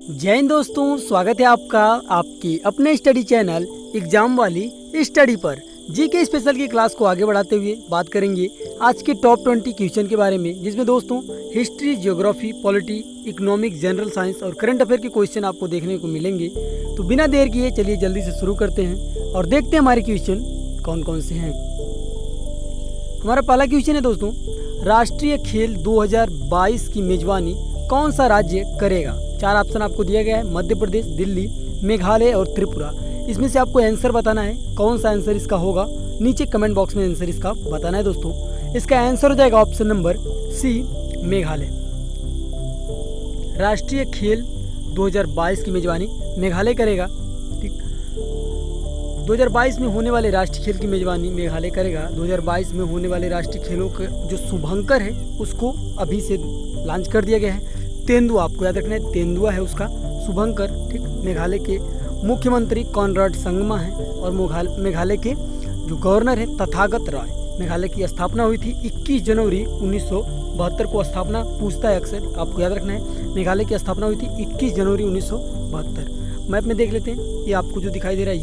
जय हिंद दोस्तों, स्वागत है आपका आपकी अपने स्टडी चैनल एग्जाम वाली स्टडी पर। जीके स्पेशल की क्लास को आगे बढ़ाते हुए बात करेंगे आज के टॉप 20 क्वेश्चन के बारे में, जिसमें दोस्तों history, geography, polity, economic, general science और करंट अफेयर के क्वेश्चन आपको देखने को मिलेंगे। तो बिना देर किए चलिए जल्दी से शुरू करते हैं और देखते हैं हमारे क्वेश्चन कौन कौन से हैं। हमारा पहला क्वेश्चन है दोस्तों, राष्ट्रीय खेल 2022 की मेजबानी कौन सा राज्य करेगा? चार ऑप्शन आपको दिया गया है, मध्य प्रदेश, दिल्ली, मेघालय और त्रिपुरा। इसमें से आपको आंसर बताना है, कौन सा आंसर इसका होगा नीचे कमेंट बॉक्स में आंसर इसका बताना है दोस्तों। इसका आंसर हो जाएगा ऑप्शन नंबर सी, मेघालय। राष्ट्रीय खेल 2022 की मेजबानी मेघालय करेगा। ठीक, 2022 में होने वाले राष्ट्रीय खेल की मेजबानी मेघालय करेगा। 2022 में होने वाले राष्ट्रीय खेलों का जो शुभंकर है उसको अभी से लॉन्च कर दिया गया है। तेंदुआ, आपको याद रखना है, तेंदुआ है उसका शुभंकर। ठीक, मेघालय के मुख्यमंत्री कॉनराड संगमा है और मेघालय के जो गवर्नर है तथागत रॉय। मेघालय की स्थापना हुई थी 21 जनवरी 1972 को। स्थापना पूछता है अक्सर, आपको याद रखना है, मेघालय की स्थापना हुई थी 21 जनवरी 1972। मैप में देख लेते हैं, ये आपको जो दिखाई दे रहा है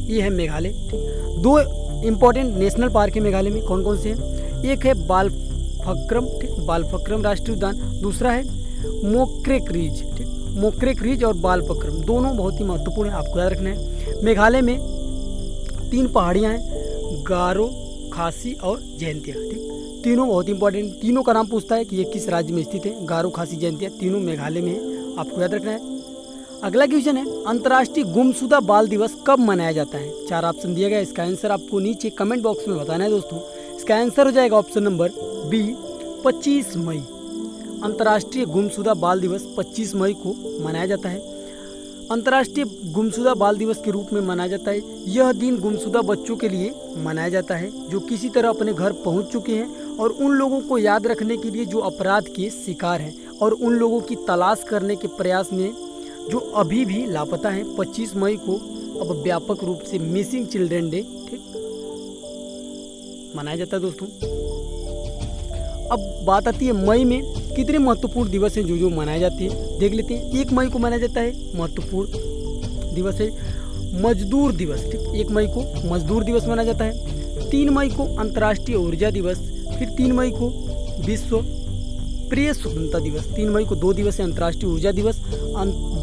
ये है मेघालय। ठीक, दो इम्पोर्टेंट नेशनल पार्क है मेघालय में, कौन कौन से हैं? एक है बालफक्रम, ठीक, बालफक्रम राष्ट्रीय उद्यान। दूसरा है मोक्रेक रिज, ठीक, मोक्रेक रिज और बालफक्रम, दोनों बहुत ही महत्वपूर्ण है, आपको याद रखना है। मेघालय में 3 पहाड़ियाँ हैं, गारो, खासी और जयंतिया। ठीक, तीनों बहुत इंपॉर्टेंट, तीनों का नाम पूछता है कि ये किस राज्य में स्थित है। गारो, खासी, जयंतिया तीनों मेघालय में है, आपको याद रखना है। अगला क्वेश्चन है, अंतर्राष्ट्रीय गुमशुदा बाल दिवस कब मनाया जाता है? 4 ऑप्शन दिया गया, इसका आंसर आपको नीचे कमेंट बॉक्स में बताना है दोस्तों। इसका आंसर हो जाएगा ऑप्शन नंबर बी, 25 मई। अंतर्राष्ट्रीय गुमशुदा बाल दिवस 25 मई को मनाया जाता है। अंतर्राष्ट्रीय गुमशुदा बाल दिवस के रूप में मनाया जाता है। यह दिन गुमशुदा बच्चों के लिए मनाया जाता है जो किसी तरह अपने घर पहुंच चुके हैं, और उन लोगों को याद रखने के लिए जो अपराध के शिकार हैं, और उन लोगों की तलाश करने के प्रयास में जो अभी भी लापता हैं। 25 मई को अब व्यापक रूप से मिसिंग चिल्ड्रन डे, ठीक, मनाया जाता है दोस्तों। अब बात आती है मई में कितने महत्वपूर्ण दिवस हैं जो मनाए जाते हैं, देख लेते हैं। 1 मई को मनाया जाता है, महत्वपूर्ण दिवस है मजदूर दिवस। ठीक, 1 मई को मजदूर दिवस मनाया जाता है। 3 मई को अंतर्राष्ट्रीय ऊर्जा दिवस। फिर 3 मई को विश्व प्रिय स्वतंत्रता दिवस। 3 मई को 2 दिवस है, अंतर्राष्ट्रीय ऊर्जा दिवस,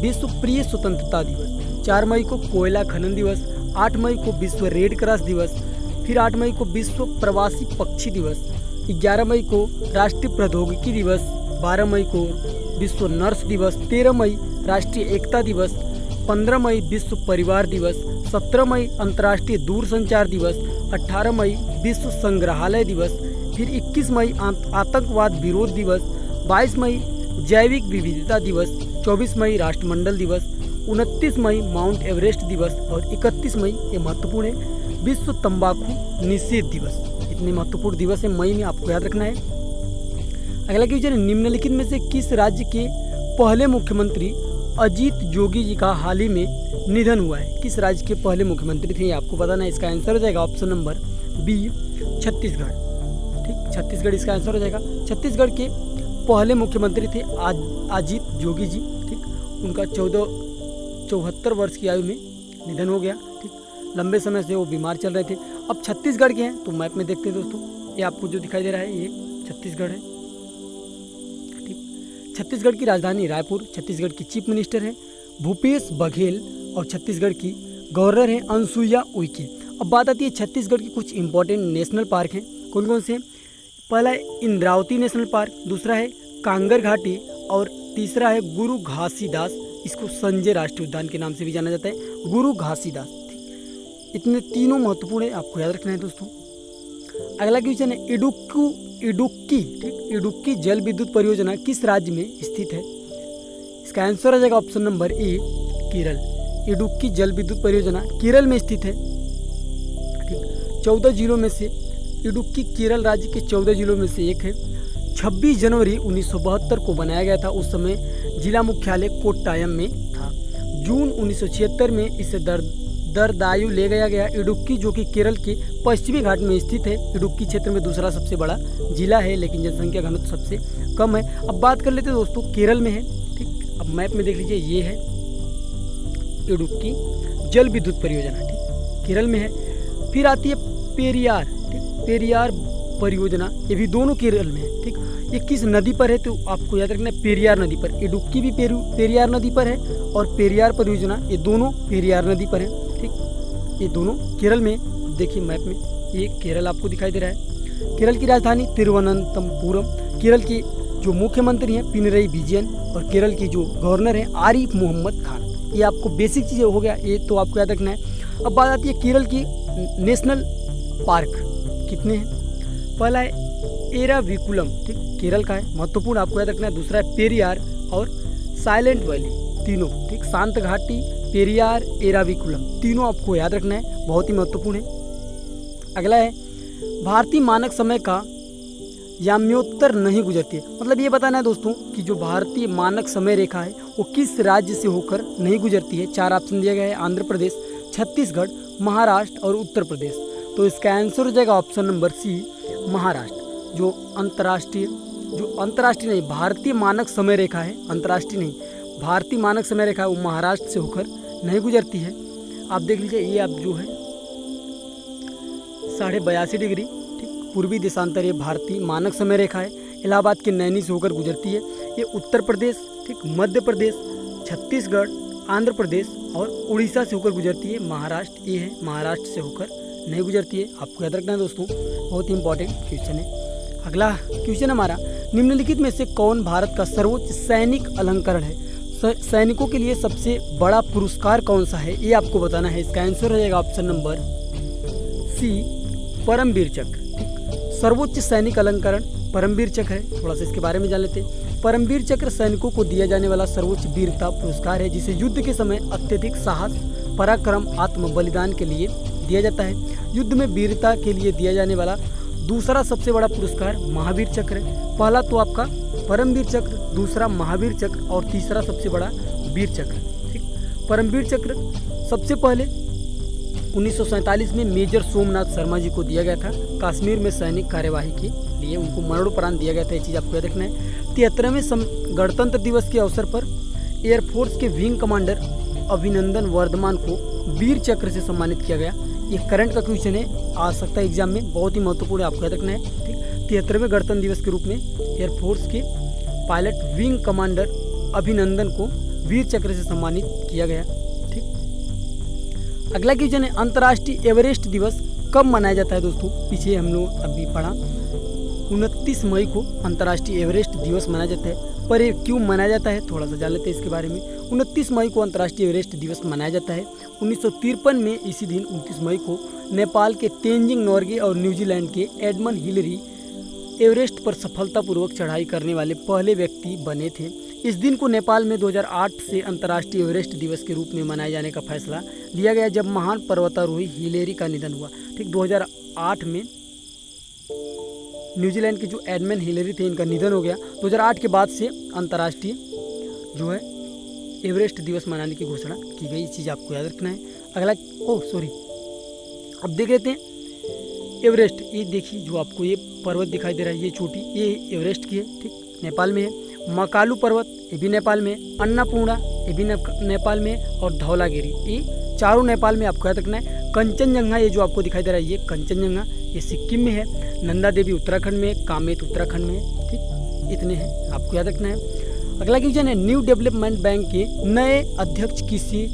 विश्व प्रिय स्वतंत्रता दिवस। 4 मई को कोयला खनन दिवस। 8 मई को विश्व रेड क्रॉस दिवस। फिर 8 मई को विश्व प्रवासी पक्षी दिवस। 11 मई को राष्ट्रीय प्रौद्योगिकी दिवस। 12 मई को विश्व नर्स दिवस। 13 मई राष्ट्रीय एकता दिवस। 15 मई विश्व परिवार दिवस। 17 मई अंतर्राष्ट्रीय दूरसंचार दिवस। 18 मई विश्व संग्रहालय दिवस। फिर 21 मई आतंकवाद विरोध दिवस। 22 मई जैविक विविधता दिवस। 24 मई राष्ट्रमंडल दिवस। 29 मई माउंट एवरेस्ट दिवस और 31 मई, ये महत्वपूर्ण है, विश्व तंबाकू निषेध दिवस। इतने महत्वपूर्ण दिवस है मई में, आपको याद रखना है। अगला क्वेश्चन है, निम्नलिखित में से किस राज्य के पहले मुख्यमंत्री अजीत जोगी जी का हाल ही में निधन हुआ है? किस राज्य के पहले मुख्यमंत्री थे, ये आपको बताना है। इसका आंसर हो जाएगा ऑप्शन नंबर बी, छत्तीसगढ़। ठीक, छत्तीसगढ़ इसका आंसर हो जाएगा। छत्तीसगढ़ के पहले मुख्यमंत्री थे अजीत जोगी जी। ठीक, उनका 74 वर्ष की आयु में निधन हो गया। ठीक, लंबे समय से वो बीमार चल रहे थे। अब छत्तीसगढ़ के हैं, तो मैप में देखते हैं दोस्तों, ये आपको जो दिखाई दे रहा है ये छत्तीसगढ़ है। ठीक, छत्तीसगढ़ की राजधानी रायपुर। छत्तीसगढ़ की चीफ मिनिस्टर है भूपेश बघेल और छत्तीसगढ़ की गवर्नर है अनसुईया उइके। अब बात आती है छत्तीसगढ़ के कुछ इंपॉर्टेंट नेशनल पार्क हैं, कौन कौन से हैं? पहला है इंद्रावती नेशनल पार्क, दूसरा है कांगर घाटी और तीसरा है गुरु घासीदास। इसको संजय राष्ट्रीय उद्यान के नाम से भी जाना जाता है, गुरु घासीदास। इतने तीनों महत्वपूर्ण है, आपको याद रखना है दोस्तों। अगला क्वेश्चन है, इडुक्की, ठीक, इडुक्की जल विद्युत परियोजना किस राज्य में स्थित है? इसका आंसर हो जाएगा option number A, Kerala. Idukki जल विद्युत परियोजना केरल में स्थित है। ठीक, 14 जिलों में से इडुक्की केरल राज्य के 14 जिलों में से एक है। 26 जनवरी 1972 को बनाया गया था, उस समय जिला मुख्यालय कोट्टायम में था। जून 1976 में इसे दरदायु ले गया। इडुक्की जो कि केरल के पश्चिमी घाट में स्थित है, इडुक्की क्षेत्र में दूसरा सबसे बड़ा जिला है, लेकिन जनसंख्या घनत्व सबसे कम है। अब बात कर लेते हैं दोस्तों, केरल में है। ठीक, अब मैप में देख लीजिए, ये है इडुक्की जल विद्युत परियोजना, ठीक, केरल में है। फिर आती है पेरियार, ठीक, पेरियार परियोजना, ये भी दोनों केरल में है, ठीक। ये किस नदी पर है तो आपको याद रखना है, पेरियार नदी पर। इडुक्की भी पेरियार नदी पर है और पेरियार परियोजना ये दोनों पेरियार नदी पर है, ठीक। ये दोनों केरल में। अब देखिए मैप में, ये केरल आपको दिखाई दे रहा है। केरल की राजधानी तिरुवनंतपुरम। केरल के जो मुख्यमंत्री हैं पिनरई विजयन और केरल की जो गवर्नर हैं आरिफ मोहम्मद खान। ये आपको बेसिक चीज़ें हो गया, ये तो आपको याद रखना है। अब बात आती है केरल की नेशनल पार्क कितने हैं। पहला है एराविकुलम, ठीक, केरल का है, महत्वपूर्ण आपको याद रखना है। दूसरा है पेरियार और साइलेंट वैली, तीनों, ठीक, शांत घाटी, पेरियार, एराविकुलम, तीनों आपको याद रखना है, बहुत ही महत्वपूर्ण है। अगला है भारतीय मानक समय का याम्योत्तर नहीं गुजरती है। मतलब ये बताना है दोस्तों कि जो भारतीय मानक समय रेखा है वो किस राज्य से होकर नहीं गुजरती है। 4 ऑप्शन दिया गया है, आंध्र प्रदेश, छत्तीसगढ़, महाराष्ट्र और उत्तर प्रदेश। तो इसका आंसर हो जाएगा ऑप्शन नंबर सी, महाराष्ट्र। जो अंतर्राष्ट्रीय नहीं, भारतीय मानक समय रेखा है, अंतर्राष्ट्रीय नहीं, भारतीय मानक समय रेखा है, वो महाराष्ट्र से होकर नहीं गुजरती है। आप देख लीजिए, ये आप जो है 82.5 डिग्री, ठीक, पूर्वी देशांतर ये भारतीय मानक समय रेखा है, इलाहाबाद के नैनी से होकर गुजरती है। ये उत्तर प्रदेश, ठीक, मध्य प्रदेश, छत्तीसगढ़, आंध्र प्रदेश और उड़ीसा से होकर गुजरती है। महाराष्ट्र ये है, महाराष्ट्र से होकर नहीं गुजरती है, आपको याद रखना है दोस्तों, बहुत ही इंपॉर्टेंट क्वेश्चन है। अगला क्वेश्चन हमारा, निम्नलिखित में से कौन भारत का सर्वोच्च सैनिक अलंकरण है। सैनिकों के लिए सबसे बड़ा पुरस्कार कौन सा है, ये आपको बताना है। इसका आंसर हो जाएगा ऑप्शन नंबर सी, परमवीर चक्र, ठीक। सर्वोच्च सैनिक अलंकरण परमवीर चक्र है। थोड़ा सा इसके बारे में जान लेते हैं। परमवीर चक्र सैनिकों को दिया जाने वाला सर्वोच्च वीरता पुरस्कार है, जिसे युद्ध के समय अत्यधिक साहस, पराक्रम, आत्म बलिदान के लिए दिया जाता है। युद्ध में वीरता के लिए दिया जाने वाला दूसरा सबसे बड़ा पुरस्कार महावीर चक्र है। पहला तो आपका परमवीर चक्र, दूसरा महावीर चक्र और तीसरा सबसे बड़ा वीर चक्र, ठीक। परमवीर चक्र सबसे पहले 1947 में मेजर सोमनाथ शर्मा जी को दिया गया था, कश्मीर में सैनिक कार्यवाही के लिए उनको मरणोपरांत दिया गया था। ये चीज़ आपको याद रखना है। 73वें गणतंत्र दिवस के अवसर पर एयरफोर्स के विंग कमांडर अभिनंदन वर्धमान को वीर चक्र से सम्मानित किया गया। ये करंट का क्वेश्चन है, आ सकता है एग्जाम में, बहुत ही महत्वपूर्ण है, आपको याद रखना है, ठीक। 73वें गणतंत्र दिवस के रूप में एयरफोर्स के पायलट विंग कमांडर अभिनंदन को वीर चक्र से सम्मानित किया गया, ठीक। अगला क्वेश्चन है, अंतर्राष्ट्रीय एवरेस्ट दिवस कब मनाया जाता है दोस्तों। पीछे हम लोग अभी पढ़ा 29 मई को अंतर्राष्ट्रीय एवरेस्ट दिवस मनाया जाता है, पर ये क्यों मनाया जाता है थोड़ा सा जान लेते हैं इसके बारे में। 29 मई को अंतर्राष्ट्रीय एवरेस्ट दिवस मनाया जाता है। 1953 में इसी दिन 29 मई को नेपाल के तेंजिंग नोर्गे और न्यूजीलैंड के एडमंड हिलरी एवरेस्ट पर सफलतापूर्वक चढ़ाई करने वाले पहले व्यक्ति बने थे। इस दिन को नेपाल में 2008 से अंतर्राष्ट्रीय एवरेस्ट दिवस के रूप में मनाए जाने का फैसला लिया गया, जब महान पर्वतारोही हिलेरी का निधन हुआ, ठीक। 2008 में न्यूजीलैंड के जो एडमंड हिलरी थे, इनका निधन हो गया। 2008 के बाद से अंतर्राष्ट्रीय जो है एवरेस्ट दिवस मनाने की घोषणा की गई। ये चीज़ आपको याद रखना है। अगला अब देख लेते हैं एवरेस्ट। ये देखिए जो आपको ये पर्वत दिखाई दे रहा है, ये चोटी, ये एवरेस्ट की है, ठीक, नेपाल में है। मकालू पर्वत, ये भी नेपाल में है। अन्नपूर्णा, ये भी नेपाल में है। और धौलागिरी, ये चारों नेपाल में आपको याद रखना है। कंचनजंगा, ये जो आपको दिखाई दे रहा है, ये कंचनजंगा, ये सिक्किम में है। नंदा देवी उत्तराखंड में है। कामेत उत्तराखंड में है, ठीक। इतने हैं, आपको याद रखना है। अगला क्वेश्चन है, न्यू डेवलपमेंट बैंक के नए अध्यक्ष किसे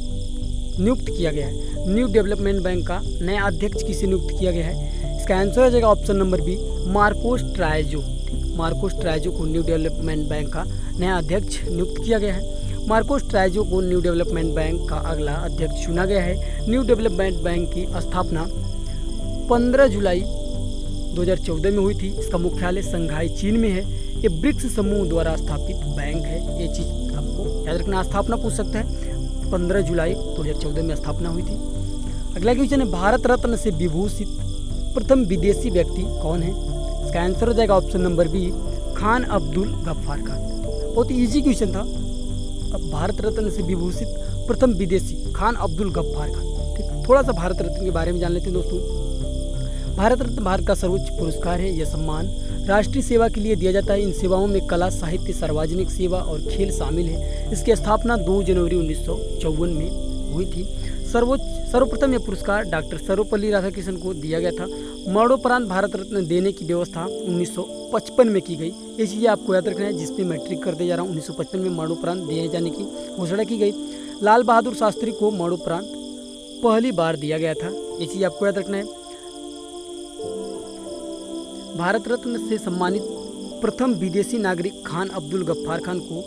नियुक्त किया गया है। न्यू डेवलपमेंट बैंक का नया अध्यक्ष किसे नियुक्त किया गया है। इसका आंसर हो जाएगा option number B, Marcos Trejo, ठीक। मार्कोस ट्राइजो को न्यू डेवलपमेंट बैंक का नया अध्यक्ष नियुक्त किया गया है। मार्कोस ट्राइजो को न्यू डेवलपमेंट बैंक का अगला अध्यक्ष चुना गया है। न्यू डेवलपमेंट बैंक की स्थापना 15 जुलाई 2014 में हुई थी। इसका मुख्यालय संघाई चीन में है। ये ब्रिक्स समूह द्वारा स्थापित बैंक है। ये चीज़ आपको याद रखना। स्थापना पूछ सकता है, 15 जुलाई 2014 में स्थापना हुई थी। अगला क्वेश्चन है, भारत रत्न से विभूषित प्रथम विदेशी व्यक्ति कौन है। इसका आंसर हो जाएगा option number B, Khan Abdul Ghaffar Khan. बहुत ही ईजी क्वेश्चन था। अब भारत रत्न से विभूषित प्रथम विदेशी खान अब्दुल गफ्फार खान, ठीक। थोड़ा सा भारत रत्न के बारे में जान लेते हैं दोस्तों। भारत रत्न भारत का सर्वोच्च पुरस्कार है। यह सम्मान राष्ट्रीय सेवा के लिए दिया जाता है। इन सेवाओं में कला, साहित्य, सार्वजनिक सेवा और खेल शामिल है। इसकी स्थापना 2 जनवरी 1954 में हुई थी। सर्वप्रथम यह पुरस्कार डॉक्टर सर्वपल्ली राधाकृष्णन को दिया गया था। मरणोपरांत भारत रत्न देने की व्यवस्था 1955 में की गई। ये चीज़ें आपको याद रखना है, जिसपे मैं ट्रिक करते जा रहा हूँ। 1955 में मरणोपरांत दिए जाने की घोषणा की गई। लाल बहादुर शास्त्री को मरणोपरांत पहली बार दिया गया था। ये चीज़ आपको याद रखना है। भारत रत्न से सम्मानित प्रथम विदेशी नागरिक खान अब्दुल गफ्फार खान को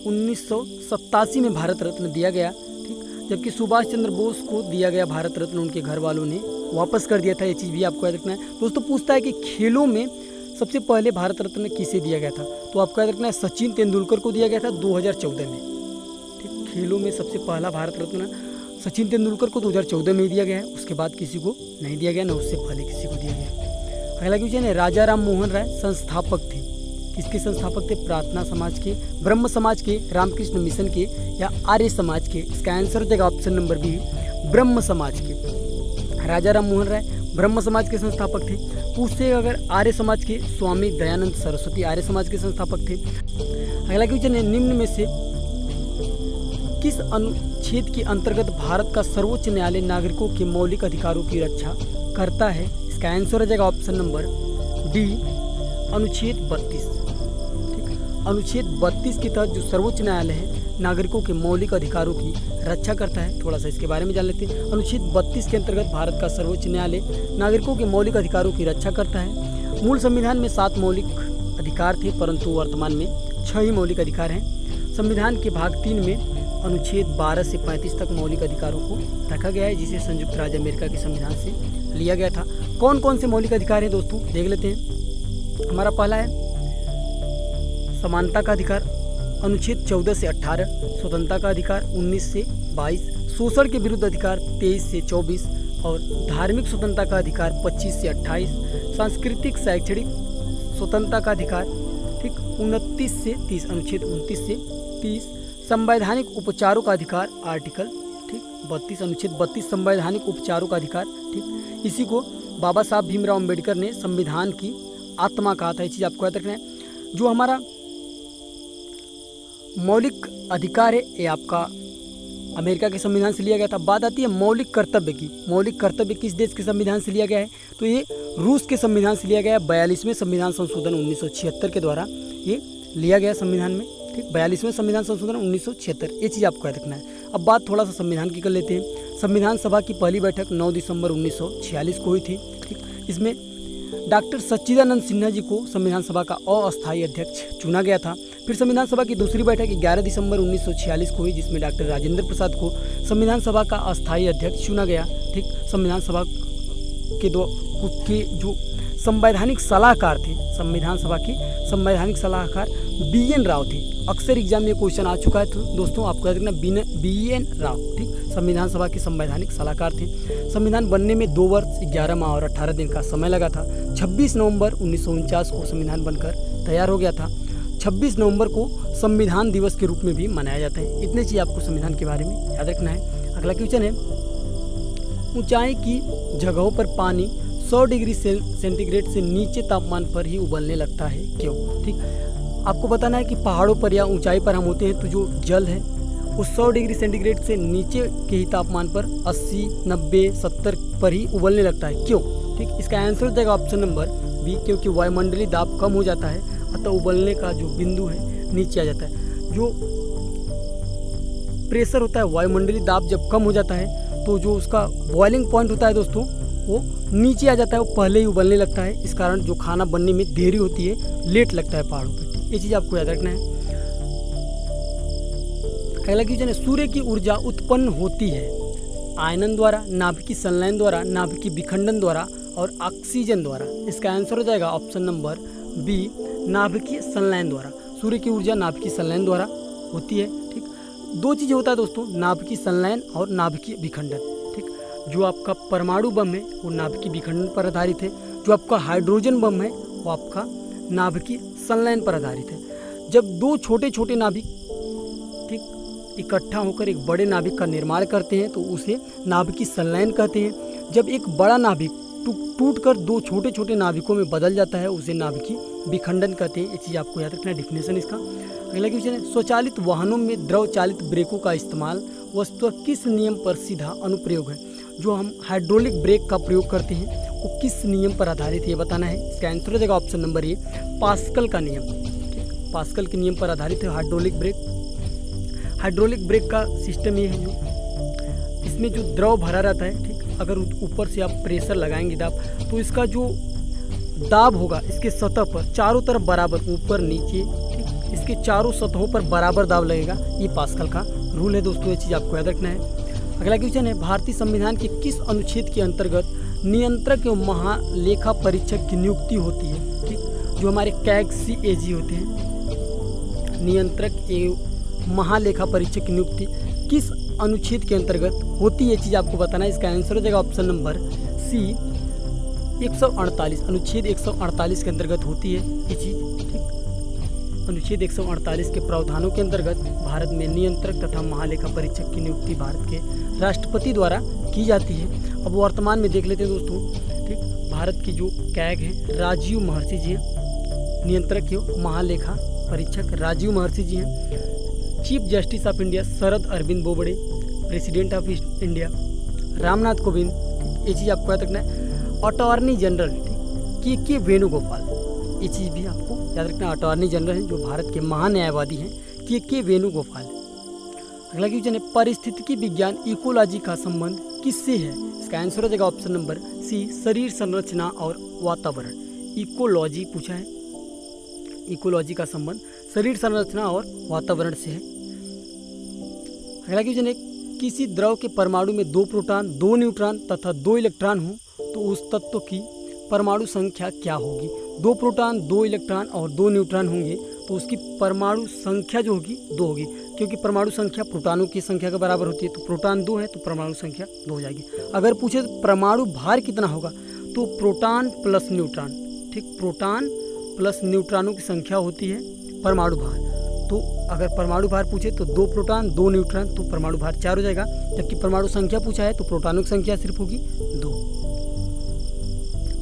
1987 में भारत रत्न दिया गया, ठीक। जबकि सुभाष चंद्र बोस को दिया गया भारत रत्न उनके घर वालों ने वापस कर दिया था। ये चीज़ भी आपको याद रखना है। दोस्तों पूछता है कि खेलों में सबसे पहले भारत रत्न किसे दिया गया था, तो आपको याद रखना है सचिन तेंदुलकर को दिया गया था 2014 में, ठीक। खेलों में सबसे पहला भारत रत्न सचिन तेंदुलकर को 2014 में ही दिया गया है। उसके बाद किसी को नहीं दिया गया, न उससे पहले किसी को दिया गया। अगला क्वेश्चन है, राजा राम मोहन राय संस्थापक थे। किसके संस्थापक थे? प्रार्थना समाज के, ब्रह्म समाज के, रामकृष्ण मिशन के या आर्य समाज के? इसका आंसर हो जाएगा ऑप्शन नंबर बी, ब्रह्म समाज के। राजा राम मोहन राय ब्रह्म समाज के संस्थापक थे। पूछते अगर आर्य समाज के, स्वामी दयानंद सरस्वती आर्य समाज के संस्थापक थे। अगला क्वेश्चन है, निम्न में से किस अनुच्छेद के अंतर्गत भारत का सर्वोच्च न्यायालय नागरिकों के मौलिक अधिकारों की रक्षा करता है? इसका आंसर हो जाएगा ऑप्शन नंबर डी, अनुच्छेद 32, ठीक। अनुच्छेद 32 के तहत जो सर्वोच्च न्यायालय है नागरिकों के मौलिक अधिकारों की रक्षा करता है। थोड़ा सा इसके बारे में जान लेते हैं। अनुच्छेद 32 के अंतर्गत भारत का सर्वोच्च न्यायालय नागरिकों के मौलिक अधिकारों की रक्षा करता है। मूल संविधान में 7 मौलिक अधिकार थे, परंतु वर्तमान में 6 ही मौलिक अधिकार हैं। संविधान के भाग 3 में अनुच्छेद 12 से 35 तक मौलिक अधिकारों को रखा गया है, जिसे संयुक्त राज्य अमेरिका के संविधान से लिया गया था। कौन कौन से मौलिक अधिकार हैं दोस्तों, देख लेते हैं। हमारा पहला है समानता का अधिकार, अनुच्छेद 14 से 18, स्वतंत्रता का अधिकार 19 से 22, शोषण के विरुद्ध अधिकार 23 से 24 और धार्मिक स्वतंत्रता का अधिकार 25 से 28, सांस्कृतिक शैक्षणिक स्वतंत्रता का अधिकार, ठीक, 29 से 30, अनुच्छेद 29 से 30, संवैधानिक उपचारों का अधिकार आर्टिकल, ठीक, 32, अनुच्छेद 32 संवैधानिक उपचारों का अधिकार, ठीक। इसी को बाबा साहब भीमराव अंबेडकर ने संविधान की आत्मा कहा था। ये चीज़ आपको याद रखना है। जो हमारा मौलिक अधिकार है ये आपका अमेरिका के संविधान से लिया गया था। बात आती है मौलिक कर्तव्य की। मौलिक कर्तव्य किस देश के संविधान से लिया गया है, तो ये रूस के संविधान से लिया गया है। 42वें संविधान संशोधन 1976 के द्वारा ये लिया गया संविधान में, ठीक। 42वें संविधान संशोधन 1976, ये चीज़ आपको याद रखना है। अब बात थोड़ा सा संविधान की कर लेते हैं। संविधान सभा की पहली बैठक 9 दिसंबर 1946 को हुई थी, ठीक। इसमें डॉक्टर सच्चिदानंद सिन्हा जी को संविधान सभा का अस्थायी अध्यक्ष चुना गया था। फिर संविधान सभा की दूसरी बैठक 11 दिसंबर 1946 को हुई, जिसमें डॉक्टर राजेंद्र प्रसाद को संविधान सभा का अस्थायी अध्यक्ष चुना गया, ठीक। संविधान सभा के जो संवैधानिक सलाहकार थे, संविधान सभा के संवैधानिक सलाहकार BN राव थे। अक्सर एग्जाम में क्वेश्चन आ चुका है, तो दोस्तों आपको याद रखना BN राव, ठीक, संविधान सभा के संवैधानिक सलाहकार थे। संविधान बनने में 2 वर्ष 11 माह और 18 दिन का समय लगा था। 26 नवंबर 1949 को संविधान बनकर तैयार हो गया था। 26 नवंबर को संविधान दिवस के रूप में भी मनाया जाता है। इतनी चीज़ आपको संविधान के बारे में याद रखना है। अगला क्वेश्चन है, ऊंचाई की जगहों पर पानी 100 डिग्री सेंटीग्रेड से नीचे तापमान पर ही उबलने लगता है, क्यों? ठीक, आपको बताना है कि पहाड़ों पर या ऊंचाई पर हम होते हैं तो जो जल है वो 100 डिग्री सेंटीग्रेड से नीचे के ही तापमान पर 80, 90, 70 पर ही उबलने लगता है, क्यों? ठीक, इसका आंसर हो जाएगा ऑप्शन नंबर बी, क्योंकि वायुमंडलीय दाब कम हो जाता है, अतः उबलने का जो बिंदु है नीचे आ जाता है। जो प्रेशर होता है, वायुमंडलीय दाब जब कम हो जाता है तो जो उसका बॉइलिंग पॉइंट होता है दोस्तों वो नीचे आ जाता है, वो पहले ही उबलने लगता है। इस कारण जो खाना बनने में देरी होती है, लेट लगता है पहाड़ों पर। ये चीज़ आपको याद रखना है। अगला क्वेश्चन है, सूर्य की ऊर्जा उत्पन्न होती है आयनन द्वारा, नाभिकीय संलयन द्वारा, नाभिकीय विखंडन द्वारा और ऑक्सीजन द्वारा। इसका आंसर हो जाएगा ऑप्शन नंबर बी, नाभिकीय संलयन द्वारा। सूर्य की ऊर्जा नाभिकीय संलयन द्वारा होती है। ठीक, दो चीज़ें होता है दोस्तों, नाभिकीय संलयन और नाभिकीय विखंडन। ठीक, जो आपका परमाणु बम है वो नाभिकीय विखंडन पर आधारित है, जो आपका हाइड्रोजन बम है वो आपका नाभिकीय संलयन पर आधारित है। जब दो छोटे छोटे नाभिक ठीक इकट्ठा होकर एक बड़े नाभिक का निर्माण करते हैं तो उसे नाभिकीय संलयन कहते हैं। जब एक बड़ा नाभिक टूट कर दो छोटे छोटे नाभिकों में बदल जाता है, उसे नाभिकीय विखंडन कहते हैं। ये चीज़ आपको याद रखना है, डिफिनेशन इसका। अगला क्वेश्चन है, स्वचालित वाहनों में द्रव चालित ब्रेकों का इस्तेमाल वस्तुतः किस नियम पर सीधा अनुप्रयोग है? जो हम हाइड्रोलिक ब्रेक का प्रयोग करते हैं वो किस नियम पर आधारित है, ये बताना है। इसका आंसर हो जाएगा ऑप्शन नंबर ए, पास्कल का नियम। ठीक, पास्कल के नियम पर आधारित है हाइड्रोलिक ब्रेक। हाइड्रोलिक ब्रेक का सिस्टम ये है, जो इसमें जो द्रव भरा रहता है, ठीक, अगर ऊपर से आप प्रेशर लगाएंगे दाब, तो इसका जो दाब होगा इसके सतह पर चारों तरफ बराबर, ऊपर नीचे, ठीक, इसके चारों सतहों पर बराबर दाब लगेगा। ये पास्कल का रूल है दोस्तों, ये चीज़ आपको याद रखना है। अगला क्वेश्चन है, भारतीय संविधान के किस अनुच्छेद के अंतर्गत नियंत्रक एवं महालेखा परीक्षक की नियुक्ति होती है? ठीक, जो हमारे कैग CAG होते हैं, नियंत्रक एवं महालेखा परीक्षक की नियुक्ति किस अनुच्छेद के अंतर्गत होती है, चीज़ आपको बताना है। इसका आंसर हो जाएगा ऑप्शन नंबर सी, 148, अनुच्छेद 148 के अंतर्गत होती है ये चीज़। ठीक, अनुच्छेद 148 के प्रावधानों के अंतर्गत भारत में नियंत्रक तथा महालेखा परीक्षक की नियुक्ति भारत के राष्ट्रपति द्वारा की जाती है। अब वर्तमान में देख लेते हैं दोस्तों। ठीक, भारत की जो कैग है राजीव महर्षि जी हैं, नियंत्रक एवं महालेखा परीक्षक राजीव महर्षि जी हैं। Chief justice of India Sharad Arvind Bobde, president of India Ramnath Kovind. ये चीज़ आपको याद रखना है। अटॉर्नी जनरल के वेणुगोपाल, ये चीज़ भी आपको याद रखना है। अटॉर्नी जनरल हैं जो भारत के महान्यायवादी हैं, के वेणुगोपाल। अगला क्वेश्चन है, पारिस्थितिकी विज्ञान इकोलॉजी का संबंध किससे है? इसका आंसर हो जाएगा ऑप्शन नंबर सी, शरीर संरचना और वातावरण। इकोलॉजी पूछा है, इकोलॉजी का संबंध शरीर संरचना और वातावरण से है। अगला क्वेश्चन है, किसी द्रव के परमाणु में 2 प्रोटॉन 2 न्यूट्रॉन तथा 2 इलेक्ट्रॉन हो तो उस तत्व की परमाणु संख्या क्या होगी? 2 प्रोटॉन 2 इलेक्ट्रॉन और 2 न्यूट्रॉन होंगे तो उसकी परमाणु संख्या जो होगी 2 होगी, क्योंकि परमाणु संख्या प्रोटॉनों की संख्या के बराबर होती है। तो प्रोटॉन 2 है तो परमाणु संख्या 2 हो जाएगी। अगर पूछे तो परमाणु भार कितना होगा, तो प्रोटॉन प्लस न्यूट्रॉन, ठीक, प्रोटॉन प्लस न्यूट्रॉनों की संख्या होती है परमाणु भार। तो अगर परमाणु भार पूछे तो 2 प्रोटॉन 2 न्यूट्रॉन, तो परमाणु भार 4 हो जाएगा। जबकि परमाणु संख्या पूछा है तो प्रोटॉनों की संख्या सिर्फ होगी 2।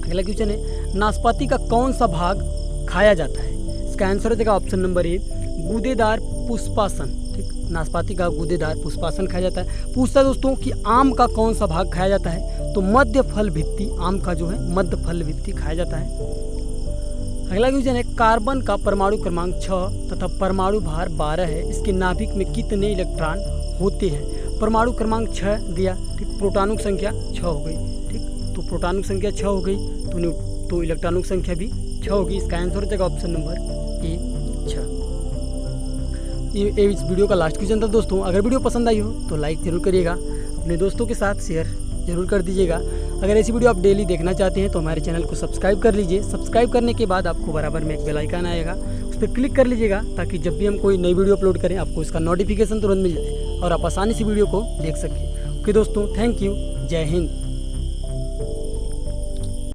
अगला क्वेश्चन है, नाशपाती का कौन सा भाग खाया जाता है? इसका आंसर हो जाएगा ऑप्शन नंबर ए, गूदेदार पुष्पासन। ठीक, नाशपाती का गूदेदार पुष्पासन खाया जाता है। पूछता है दोस्तों कि आम का कौन सा भाग खाया जाता है? तो मध्य फल भित्ति, आम का जो है मध्य फल भित्ति खाया जाता है। अगला क्वेश्चन है, कार्बन का परमाणु क्रमांक 6 तथा परमाणु भार 12 है, इसके नाभिक में कितने इलेक्ट्रॉन होते हैं? परमाणु क्रमांक 6 दिया, ठीक, प्रोटॉनों की संख्या 6 हो गई। ठीक, तो प्रोटॉनों की संख्या 6 हो गई तो इलेक्ट्रॉनों की संख्या भी 6 होगी। इसका आंसर हो जाएगा ऑप्शन नंबर ए, 6। ये इस वीडियो का लास्ट क्वेश्चन था दोस्तों। अगर वीडियो पसंद आई हो तो लाइक जरूर करिएगा, अपने दोस्तों के साथ शेयर जरूर कर दीजिएगा। अगर ऐसी वीडियो आप डेली देखना चाहते हैं तो हमारे चैनल को सब्सक्राइब कर लीजिए। सब्सक्राइब करने के बाद आपको बराबर में एक बेल आइकन आएगा, उस पर क्लिक कर लीजिएगा ताकि जब भी हम कोई नई वीडियो अपलोड करें आपको इसका नोटिफिकेशन तुरंत मिल जाए और आप आसानी से वीडियो को देख सकें। ओके दोस्तों, थैंक यू, जय हिंद।